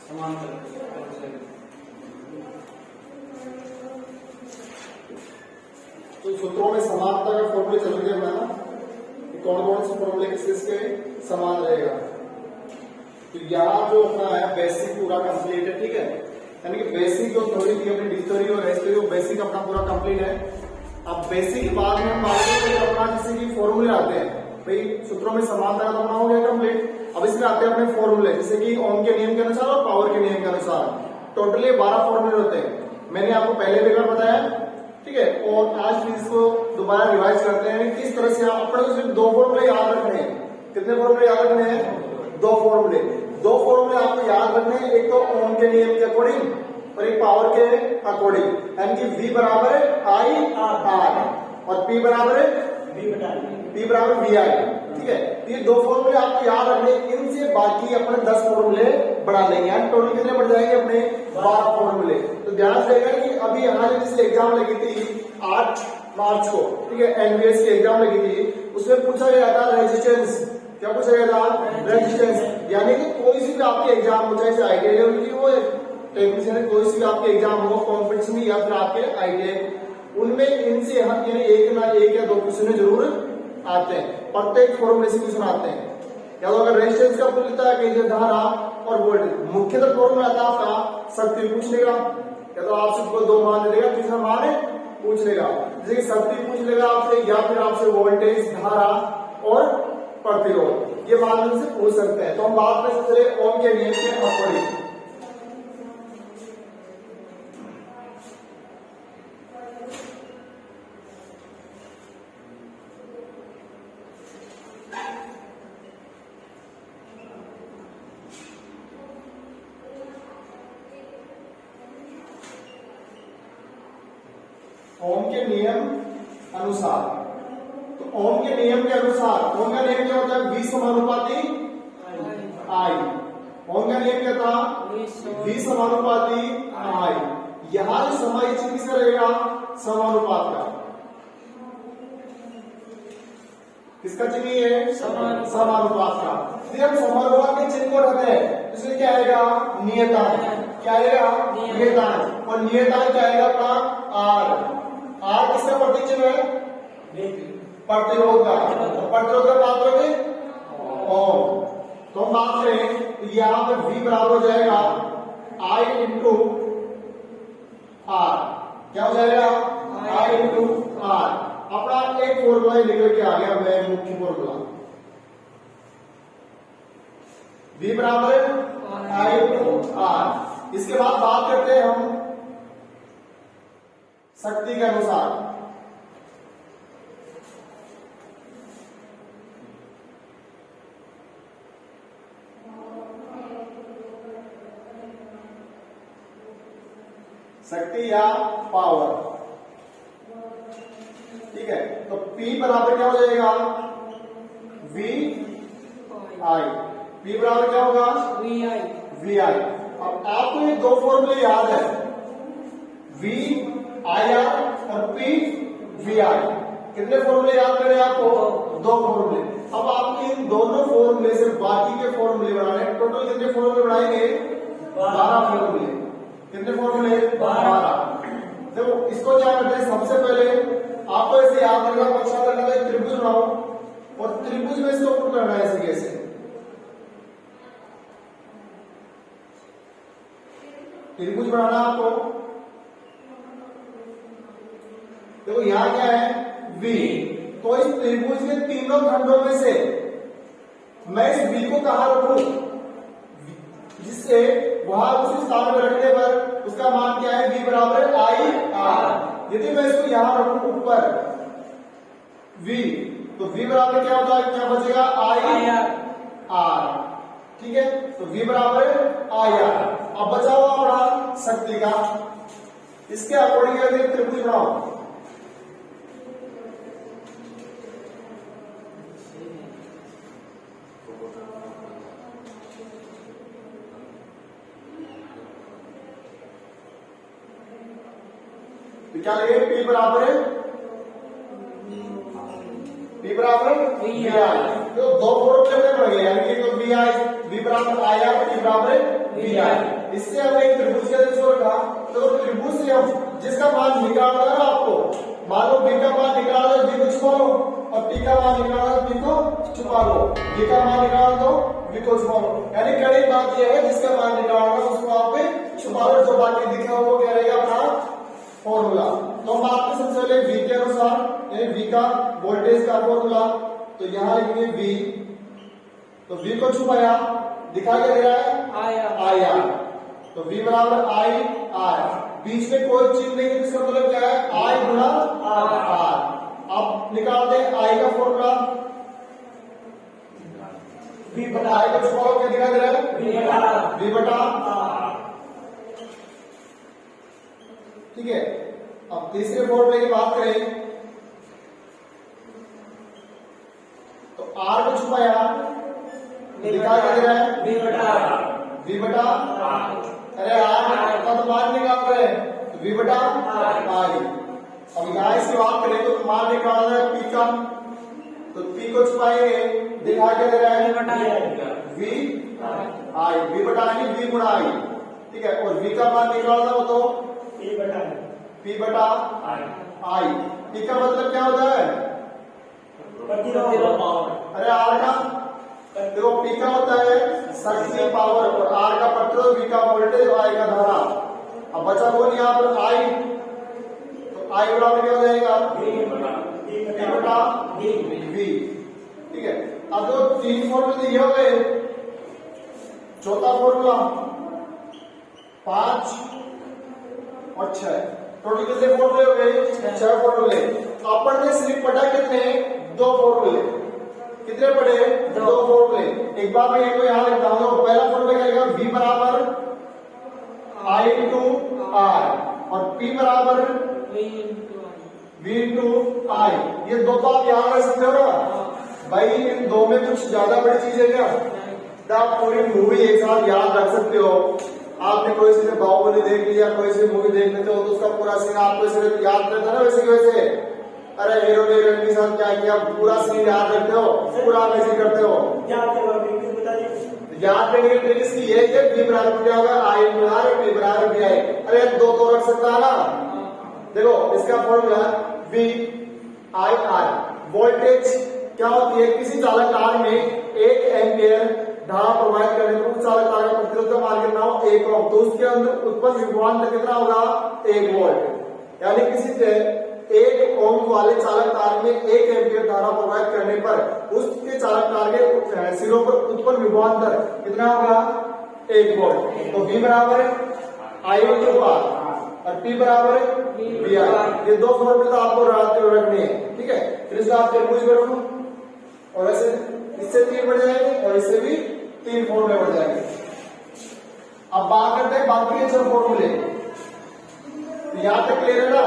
तो सूत्रों में समानता का फॉर्मूले चल गया ना, कौन कौन से फॉर्मूले किसके समान रहेगा। तो यहाँ जो अपना है बेसिक पूरा कंप्लीट है, ठीक है, यानी कि बेसिक जो थ्योरी थी अपनी डी थ्योरी और एस थ्योरी, वो बेसिक अपना पूरा कंप्लीट है। अब बेसिक के बाद में हम आगे अपना जैसे कि फॉर्मूले आते हैं, भाई सूत्रों में समानता का अपना हो गया कंप्लीट। अब इसमें आते हैं अपने फॉर्मूले, जैसे कि ओम के नियम के अनुसार और पावर के नियम के अनुसार। टोटली 12 फॉर्मूले होते हैं, मैंने आपको पहले भी बताया, ठीक है। और आज फिर इसको दोबारा रिवाइज करते हैं किस तरह से आप अपने को सिर्फ 2 फॉर्मूले याद रखने हैं। कितने फॉर्मूले याद रखने हैं? 2 फॉर्मूले। 2 फॉर्मूले आपको याद रखने हैं, एक तो ओम के नियम के अकॉर्डिंग और एक पावर के अकॉर्डिंग, यानी कि V बराबर I R और P बराबर V I, ठीक है। ये 2 फॉर्मूले आपको याद रखने, इनसे बाकी अपने 10 फॉर्मूले बढ़ा लेंगे, यानी टोटल कितने बढ़ जाएंगे अपने 12 फॉर्मूले। तो ध्यान रखिएगा कि अभी यहाँ जैसे एग्जाम लगी थी 8 मार्च को, ठीक है, एनबीएस की एग्जाम लगी थी, उसमें पूछा गया था रेजिस्टेंस। क्या पूछा गया था? रेजिस्टेंस। यानी कि कोई सी भी आपके एग्जाम हो, चाहे आईटीआई लेवल की हो, टेक्नीशियन, कोई सी भी आपके एग्जाम हो, कॉम्पिटिशन या फिर आपके आईटीआई, उनमें इनसे हम यानी एक ना एक या 2 क्वेश्चन जरूर आते हैं, प्रत्येक फॉर्मूले से क्वेश्चन आते हैं। या तो अगर रेजिस्टेंस का पूछता है कि धारा और वोल्टेज, मुख्यतः फॉर्मूला आता है आपका शक्ति पूछ लेगा, या तो आपसे 2 मान दे देगा, तीसरा मान पूछ लेगा, जैसे कि शक्ति पूछ लेगा आपसे, या फिर आपसे वोल्टेज, धारा और प्रतिरोध, ये मान से पूछ सकते हैं। तो हम बात कर सकते हैं ओम के नियम के अकॉर्डिंग। ओम के नियम अनुसार, तो ओम के नियम के अनुसार, ओम का नियम क्या होता है? V समानुपाती I। ओम का नियम क्या था? V समानुपाती I। यहां जो समय किसका रहेगा? समानुपात का। किसका चिन्ह है? समानुपात का। फिर हम समानुपात के चिन्ह को रखते हैं, इसमें क्या आएगा? नियतांक। क्या आएगा? नियतांक। और नियतांक क्या आएगा अपना? R। R किसका प्रतीक चिन्ह है? प्रतिरोध का। प्रतिरोध का बात करोगे ओम। तो हम बात करें, यहां पर V बराबर हो जाएगा I इंटू R। क्या हो जाएगा? I into R। अपना एक फॉर्मूला लिख के आ गया मैं, मुख्य फॉर्मूला V बराबर I इंटू R। इसके बाद बात करते हैं हम शक्ति के अनुसार। शक्ति या पावर, ठीक है। तो P बराबर क्या हो जाएगा? V I। P बराबर क्या होगा? V I। अब आपको ये 2 फॉर्मूले याद है, V I R और P V I। कितने फॉर्मूले याद करें आपको? 2 फॉर्मूले। अब आपको इन दोनों फॉर्मूले से बाकी के फॉर्मूले बनाने, टोटल कितने फॉर्मूले बनाएंगे? 12 फॉर्मूले। कितने फॉर्मूले? 12। देखो इसको क्या करते हैं, सबसे पहले आपको ऐसे याद रखना, पक्ष करना है, त्रिभुज बनाओ और त्रिभुज में इसको ऊपर करना है ऐसे कैसे। त्रिभुज बनाना आपको, देखो यहां क्या है? V। तो इस त्रिभुज के तीनों खंडों में से मैं इस V को कहां रखूं, जिससे वहां उसी स्थान पर रखने पर उसका मान क्या है? V बराबर I R। यदि मैं इसको यहां रखूं ऊपर V, तो V बराबर क्या होता है? क्या बचेगा? I R, ठीक है। तो V बराबर I R। अब बचा हुआ अपना शक्ति का, इसके अकॉर्डिंग अगर त्रिभुज बनाओ, तो क्या लगे? P बराबर V I। तो दो फॉर्मूले अपने पड़ गए, यानी कि तो वी आई वी बराबर आई आर, वी बराबर वी आई। इससे हमने एक त्रिभुज का जिसको रखा, तो त्रिभुज से हम जिसका मान निकालना है ना आपको, मान लो बी का मान निकाल दो, बी को छुपा लो, और पी का मान निकाल दो, पी को छुपा लो, बी का मान निकाल दो, बी को छुपा लो। यानी कड़ी बात यह है जिसका मान निकालना उसको आप पे छुपा लो, जो बाकी दिखा वो क्या रहेगा अपना फॉर्मूला। तो हम आपको सबसे पहले V के अनुसार, यानी V का वोल्टेज का फॉर्मूला, तो यहाँ लिखेंगे V, तो V को छुपाया, दिखा क्या दे रहा है आई आर, तो V बराबर आई आर, बीच में कोई चीज नहीं है, इसका मतलब क्या है आई गुणा आर। अब निकालते हैं आई का फॉर्मूला, V बटा आई को छुपाओ, क्या दिखा दे रहा है V बटा आर, ठीक है। अब तीसरे फॉर्मूले की बात करें, तो R को छुपाया, दिखा क्या दे रहा है V बटा अरे R का तो मान निकाल रहे हैं, तो V बटा R। अब यहाँ इसकी बात करें तो मान निकालना है P का, तो P को छुपाएंगे, दिखा क्या दे रहा है V आई, V बटा आई, V गुणा आई, ठीक है। और V का मान निकालना हो तो P बटा आई। P का मतलब क्या होता है अरे R का, देखो P का होता है शक्ति पावर, और R का प्रतिरोध, V का वोल्टेज, और I का धारा। अब बचा बोल यहाँ पर I, तो I बराबर क्या हो जाएगा P बटा V, ठीक है। अब जो तीन फॉर्मूले ये हो गए, चौथा फॉर्मूला 5 और 6, टोटल कितने फॉर्मूले हो गए 6 फॉर्मूले। अपन ने सिर्फ पढ़ा कितने 2 फॉर्मूले, कितने पढ़े 2 फॉर्मूले। एक बार मैं इनको यहाँ लिखता हूँ, पहला फॉर्मूला क्या लिखा V बराबर I इंटू R, और P बराबर V इंटू I। ये दो तो आप याद रख सकते हो ना भाई, इन दो में कुछ ज्यादा बड़ी चीज है क्या, तो आप पूरी मूवी एक साथ याद रख सकते हो। आपने कोई सी बाहुबली देख लिया, कोई सी मूवी देख लेते हो, तो उसका पूरा सीन आपको सिर्फ याद रहता है ना, वैसे की वैसे अरे हीरो ने हीरोइन के साथ क्या किया पूरा सीन याद रखते हो, पूरा वैसे करते हो, याद करने की ट्रिक इसकी ये है V बराबर क्या होगा आई इंटू आर, P बराबर V आई। अरे दो तो रख सकता है ना, देखो इसका formula V I R. Voltage क्या होती है, किसी चालक तार में 1 एम्पियर धारा प्रवाहित करने पर उस चालक तार का प्रतिरोध का मान कितना हो 1 ओम, तो उसके अंदर उत्पन्न विभवांतर कितना होगा 1 वोल्ट। यानी किसी 1 ओम वाले चालक तार में 1 एम्पियर धारा प्रवाहित करने पर उसके चालक तार के सिरों पर उत्पन्न विभवांतर कितना होगा 1 वोल्ट। तो V बराबर आई इंटू आर और P बराबर V आई। ये 2 फॉर्मूले तो आपको रखने हैं, ठीक है। फिर इसका आप त्रिभुज करो, और ऐसे इससे 3 बढ़ जाएंगे और इससे भी 3 फॉर्मूले बढ़ जाएंगे। अब बात करते हैं बाकी के 4 फॉर्मूले। यहां तक क्लियर है ना?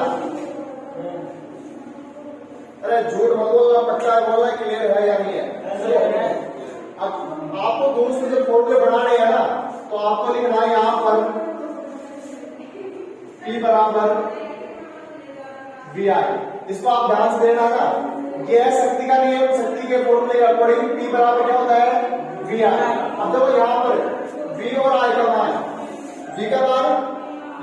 अरे झूठ मत बोलना, पक्का है बोलना, क्लियर है या नहीं है? अब आपको दूर से जो फॉर्मूले बनाने हैं ना, तो आपको लिखना है यहां पर P बराबर V आई। इसको आप ध्यान से देना ना, ये है शक्ति का नियम, शक्ति के फॉर्मूले के अकॉर्डिंग P बराबर क्या होता है V आई। अब देखो यहाँ पर V और I का मान, V का मान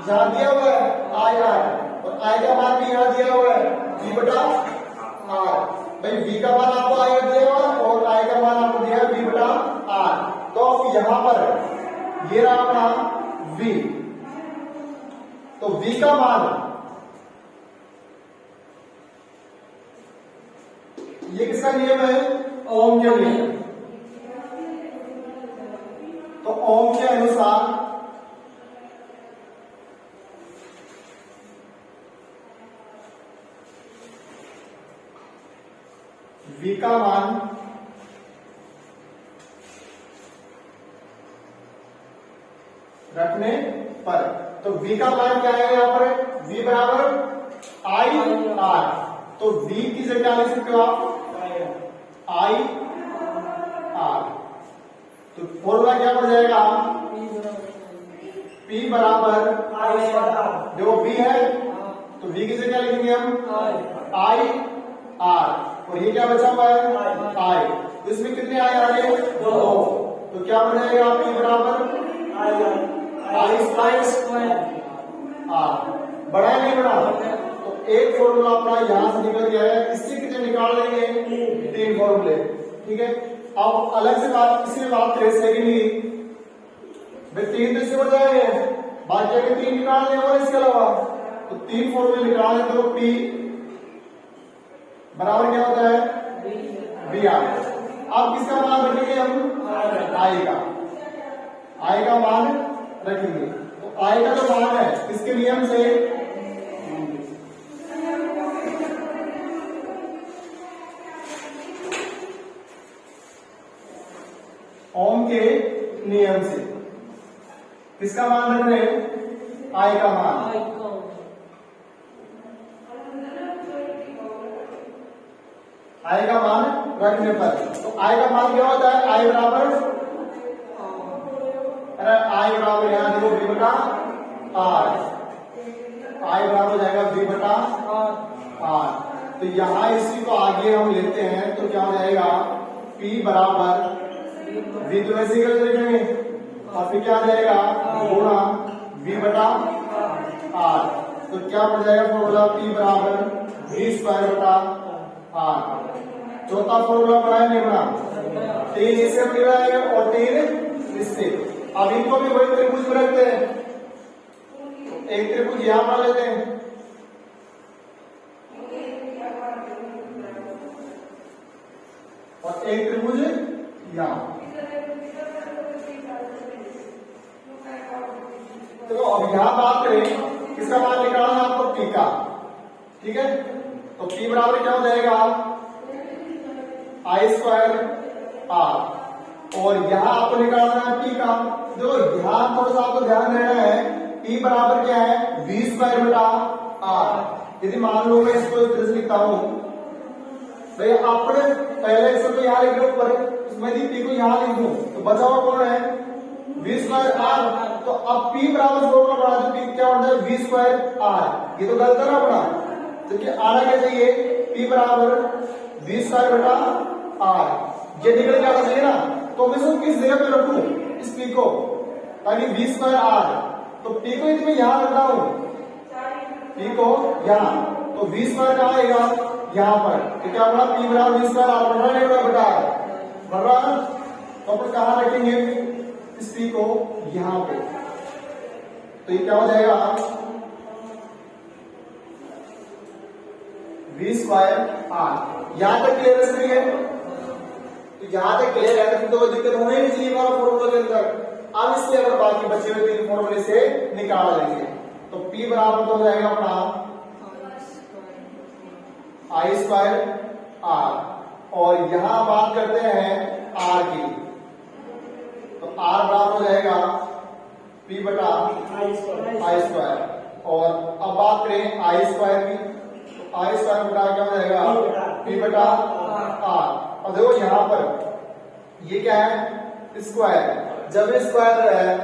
यहाँ दिया हुआ है I R, और I का मान भी यहाँ दिया हुआ है V बटा R। भाई V का मान आपको I दिया हुआ है और I का मान आपको दिया है V बटा R। तो यहाँ पर ये रहा अपना V, तो V का मान ये किसका नियम है ओम के नियम। तो ओम के अनुसार V का मान रखने पर, तो V का मान क्या है यहाँ पर V बराबर आई आर। तो V की जगह लिख सकते हो आप आई आर। तो फॉर्मूला क्या हो जाएगा P बराबर देखो V है तो V की जगह लिखेंगे हम आई आर, और ये क्या बचा हुआ है आई। तो इसमें कितने आई आ रहे हैं? 2। तो क्या बन जाएगा P बराबर आई स्क्वायर आर। बड़ा है नहीं बड़ा? तो एक फॉर्मूला अपना यहां से निकल गया है, इससे कितने निकाल लेंगे? 3 फॉर्मूले। ठीक है, अब अलग से बात इसी में बात करें सेकंड ही भाई 3 तो इससे बढ़ जाएंगे, बाकी अगर 3 निकाल लें और इसके अलावा तो 3 फॉर्मूले निकाल लें तो P बराबर क्या होता है? B R. अब किसका मान रखेंगे हम? आई का मान रखेंगे। तो आई का जो मान है किसके नियम से? ओम के नियम से किसका मान रख रहे हैं? आई का मान। आई का मान रखने पर तो आई का मान क्या होता है? आई बराबर, अरे आई बराबर यहां देखो बी बटा आर। आई बराबर हो जाएगा बी बटा आर। तो यहां इसी को आगे हम लेते हैं तो क्या हो जाएगा? P बराबर V तो वैसे ही लिखेंगे और फिर क्या आ जाएगा? गुणा V बटा आर। तो क्या बन जाएगा फॉर्मूला? P बराबर V स्क्वायर बटा आर। चौथा फॉर्मूला बना है नहीं बना? 3 इससे निकला है और 3 इससे। अब इनको भी वही त्रिभुज में रखते हैं, एक त्रिभुज यहां बना लेते हैं और एक त्रिभुज यहां। तो अब यहां बात करें किसका मान निकालना है आपको? P का। ठीक है, तो P बराबर क्या हो जाएगा? आई स्क्वायर आर। और यहां आपको निकालना है P का। देखो यहां थोड़ा सा आपको ध्यान देना है, P बराबर क्या है? V स्क्वायर बटा आर। यदि मान लो मैं इसको इस तरह से लिखता हूं भैया, आपने पहले इसे तो यहां लिख लो ऊपर, इसमें यदि P को यहां लिख दूं तो बचा हुआ कौन है? V square R. तो अब P बराबर फॉर्मूला बना दो, P क्या होता है? V square R. ये तो गलत है ना अपना, तो क्या आना क्या चाहिए? P बराबर V स्क्वायर बटा आर। ये निकल के आना चाहिए ना। तो मैं इसको किस जगह पे रखूं इस P को, ताकि V स्क्वायर आर। तो P को यदि मैं यहां रख रहा हूं, P को यहां, तो V स्क्वायर कहां आएगा? यहां पर। तो क्या बना? P बराबर V स्क्वायर आर बन रहा है बटा आर बन रहा है। तो अपन कहां रखेंगे इस P को? यहां पे। तो ये क्या हो जाएगा? V square R. यहां तक क्लियर है? तो यहां तक क्लियर है तो कोई दिक्कत होनी नहीं चाहिए वाला फॉर्मूला के अंदर। अब इससे अगर बाकी बचे हुए 3 फॉर्मूले से निकाल लेंगे तो P बराबर हो जाएगा अपना आई स्क्वायर आर। और यहां बात करते हैं आर की, तो आर बराबर हो जाएगा P बटा आई स्क्वायर। और अब बात करें आई स्क्वायर की, तो आई स्क्वायर बटा क्या हो जाएगा? P बटा आर। और देखो यहां पर ये क्या है? स्क्वायर। जब स्क्वायर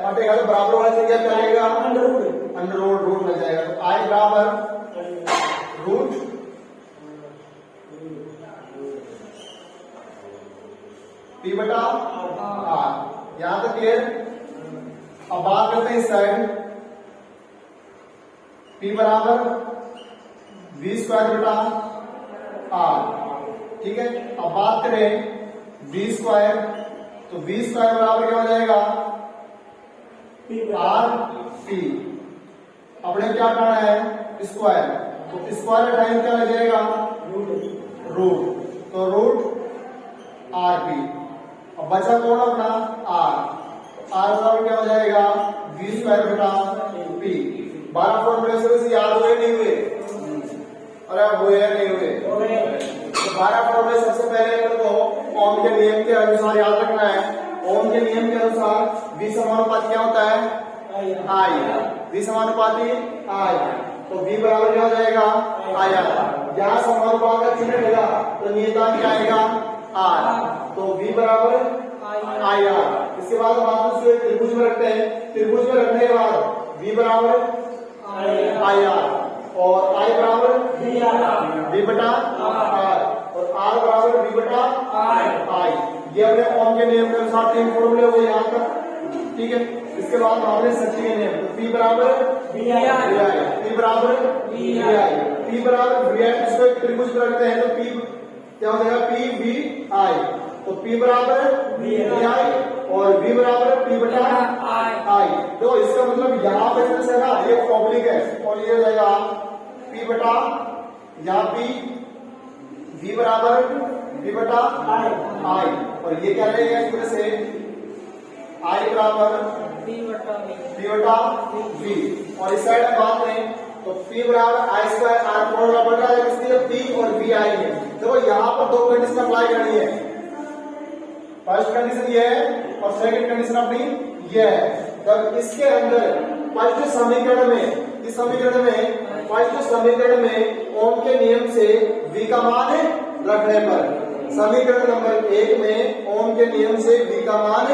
हटेगा तो बराबर वाला से क्या करेगा? अंडर रूट लग जाएगा। तो आई बराबर रूट P बटा आर। यहां तक क्लियर? अब बात करते हैं इस साइड, P बराबर V स्क्वायर बटा आर। ठीक है, अब बात करें V स्क्वायर, तो V स्क्वायर बराबर क्या हो जाएगा? R P। अपने क्या करना है? स्क्वायर। तो स्क्वायर टाइम क्या लग जाएगा? रूट। तो रूट आर पी। अब बचा कौन अपना? आर। आर बराबर क्या हो जाएगा? V स्क्वायर बटा P। 12 फॉर्मूले से याद हुए नहीं हुए? अरे हुए या नहीं हुए? तो 12 फॉर्मूले सबसे पहले तो ओम के नियम के अनुसार याद रखना है। ओम के नियम के अनुसार V समानुपाती क्या होता है? आई। V समानुपाती आई। तो V बराबर क्या हो जाएगा? I R. यहाँ समानुपात का चिन्ह मिला तो नियतांक क्या आएगा? आर। तो V बराबर आई आर। इसके बाद हम त्रिभुज में रखते हैं। त्रिभुज में रखने के बाद V बराबर आई आर और I बराबर V बटा आर और R बराबर V बटा आर। आई। ये अपने ओम के नियम के अनुसार 3 फॉर्मूले हुए यहाँ तक, ठीक है। इसके बाद हमारे शक्ति के नियम, तो P बराबर वी आई, P बराबर वी आई, P बराबर वी आई। इसको एक त्रिभुज पर रखते हैं तो P क्या हो जाएगा, P V I। तो P बराबर वी आई और V बराबर P बटा I। तो इसका मतलब यहाँ पे फिर से ना ये ऑब्लिक है और ये हो जाएगा P बटा, यहाँ P V बराबर V बटा I और ये क्या रहेगा इस तरह से I बराबर वी बटा P बटा V। और इस साइड में बात करें तो P बराबर I स्क्वायर R फॉर्मूला बन रहा है किसलिए, P और V I में। देखो यहाँ पर 2 कंडीशन अप्लाई करनी है, फर्स्ट कंडीशन ये है और सेकंड कंडीशन अपनी ये है। तब इसके अंदर फर्स्ट समीकरण में, इस समीकरण में फर्स्ट समीकरण में ओम के नियम से V का मान रखने पर, समीकरण नंबर 1 में ओम के नियम से V का मान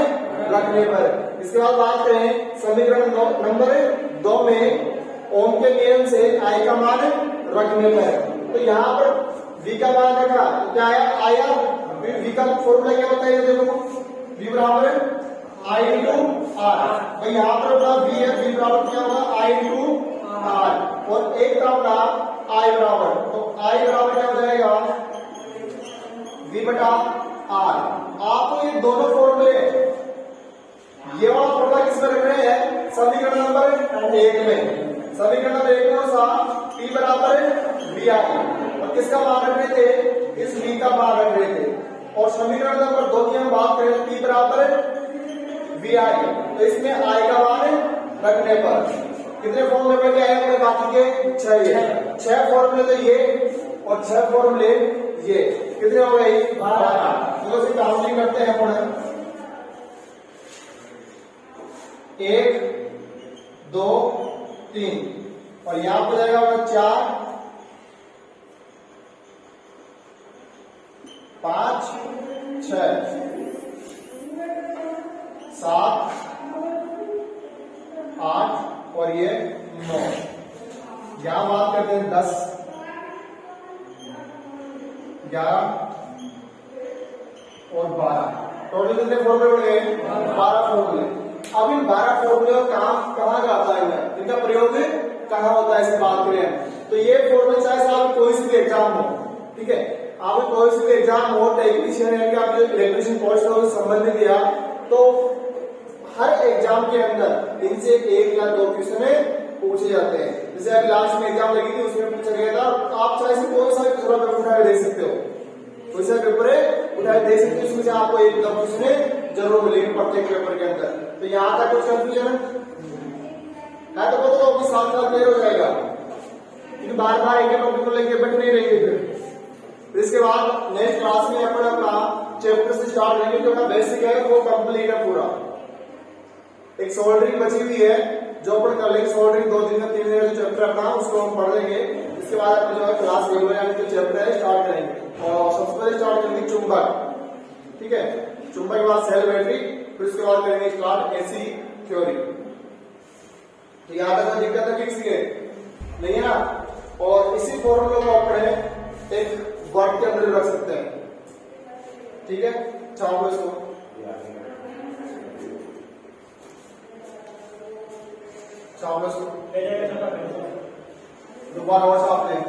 रखने पर। इसके बाद बात करें समीकरण नंबर 2 में ओम के नियम से I का मान रखने पर। तो यहाँ पर V का मान रखा तो क्या आया, V का फॉर्मूला क्या होता है, देखो V बराबर I इंटू R। भाई यहाँ पर अपना V है, V बराबर क्या होगा I इंटू R और एक था अपना I बराबर, तो I बराबर क्या हो जाएगा V बटा R। आपको ये दोनों फॉर्मूले, ये वाला फॉर्मूला किसमें रख रहे हैं, समीकरण नंबर 1 में। समीकरण नंबर 1 में P बराबर V I और किसका मान रख रहे थे, इस V का मान रख रहे थे। और समीकरण नंबर 2 की हम बात करें P बराबर V I, तो इसमें I का मान रखने पर कितने फॉर्मूले बन गए हैं, बाकी के 6 फॉर्मूले तो ये और 6 फॉर्मूले ये, कितने हो गए 12। तो इसे काउंटिंग करते हैं अपन, 1 2 3 और यहां पर जाएगा 4 5 6 7 8 और ये 9। यहां बात करते हैं 10 11 और 12। टोटल कितने फॉर्मूले बन गए, 12 फॉर्मूले। अब इन 12 फॉर्मूले का काम कहाँ का आता है, इनका प्रयोग कहाँ होता है, इसकी बात करें तो ये फॉर्मूले चाहे साहब कोई सी भी एग्जाम हो, ठीक है, आप कोई सी भी एग्जाम हो, टेक्नीशियन है कि आप जो इलेक्ट्रिशियन कोर्स से संबंधित दिया, तो हर एग्जाम के अंदर इनसे 1 या 2 क्वेश्चन पूछे जाते हैं। जैसे अभी लास्ट में एग्जाम लगी थी उसमें पूछा गया था, आप चाहे से कोई सा दूसरा पेपर उठाए दे सकते हो, कोई सा पेपर उठाए दे सकते हो, उसमें से आपको 1 या 2 क्वेश्चन जरूर मिलेंगे प्रत्येक पेपर के अंदर। तो यहाँ तक कुछ कंफ्यूजन है तो बताओ, अपने साथ साथ क्लियर हो जाएगा, क्योंकि बार बार एक टॉपिक को लेके बैठ नहीं रहेंगे फिर। इसके बाद नेक्स्ट क्लास में अपन अपना चैप्टर से स्टार्ट करेंगे, जो अपना बेसिक है वो कंप्लीट है पूरा। एक सोल्डरिंग बची हुई है जो अपन कर लेंगे, सोल्डरिंग 2 दिन में 3 दिन का जो चैप्टर अपना उसको हम पढ़ लेंगे। इसके बाद अपन जो है क्लास रेगुलर यानी जो चैप्टर है स्टार्ट करेंगे और सबसे पहले स्टार्ट करेंगे चुंबक, ठीक है, चुंबक के बाद सेल बैटरी, फिर उसके बाद करेंगे स्टार्ट एसी थ्योरी। तो यहाँ तक कोई दिक्कत है, फिक्स है नहीं है ना। और इसी फॉर्मूले को अपने एक वर्ड के अंदर रख सकते हैं, ठीक है। चाहो इसको दोबारा और साफ लें।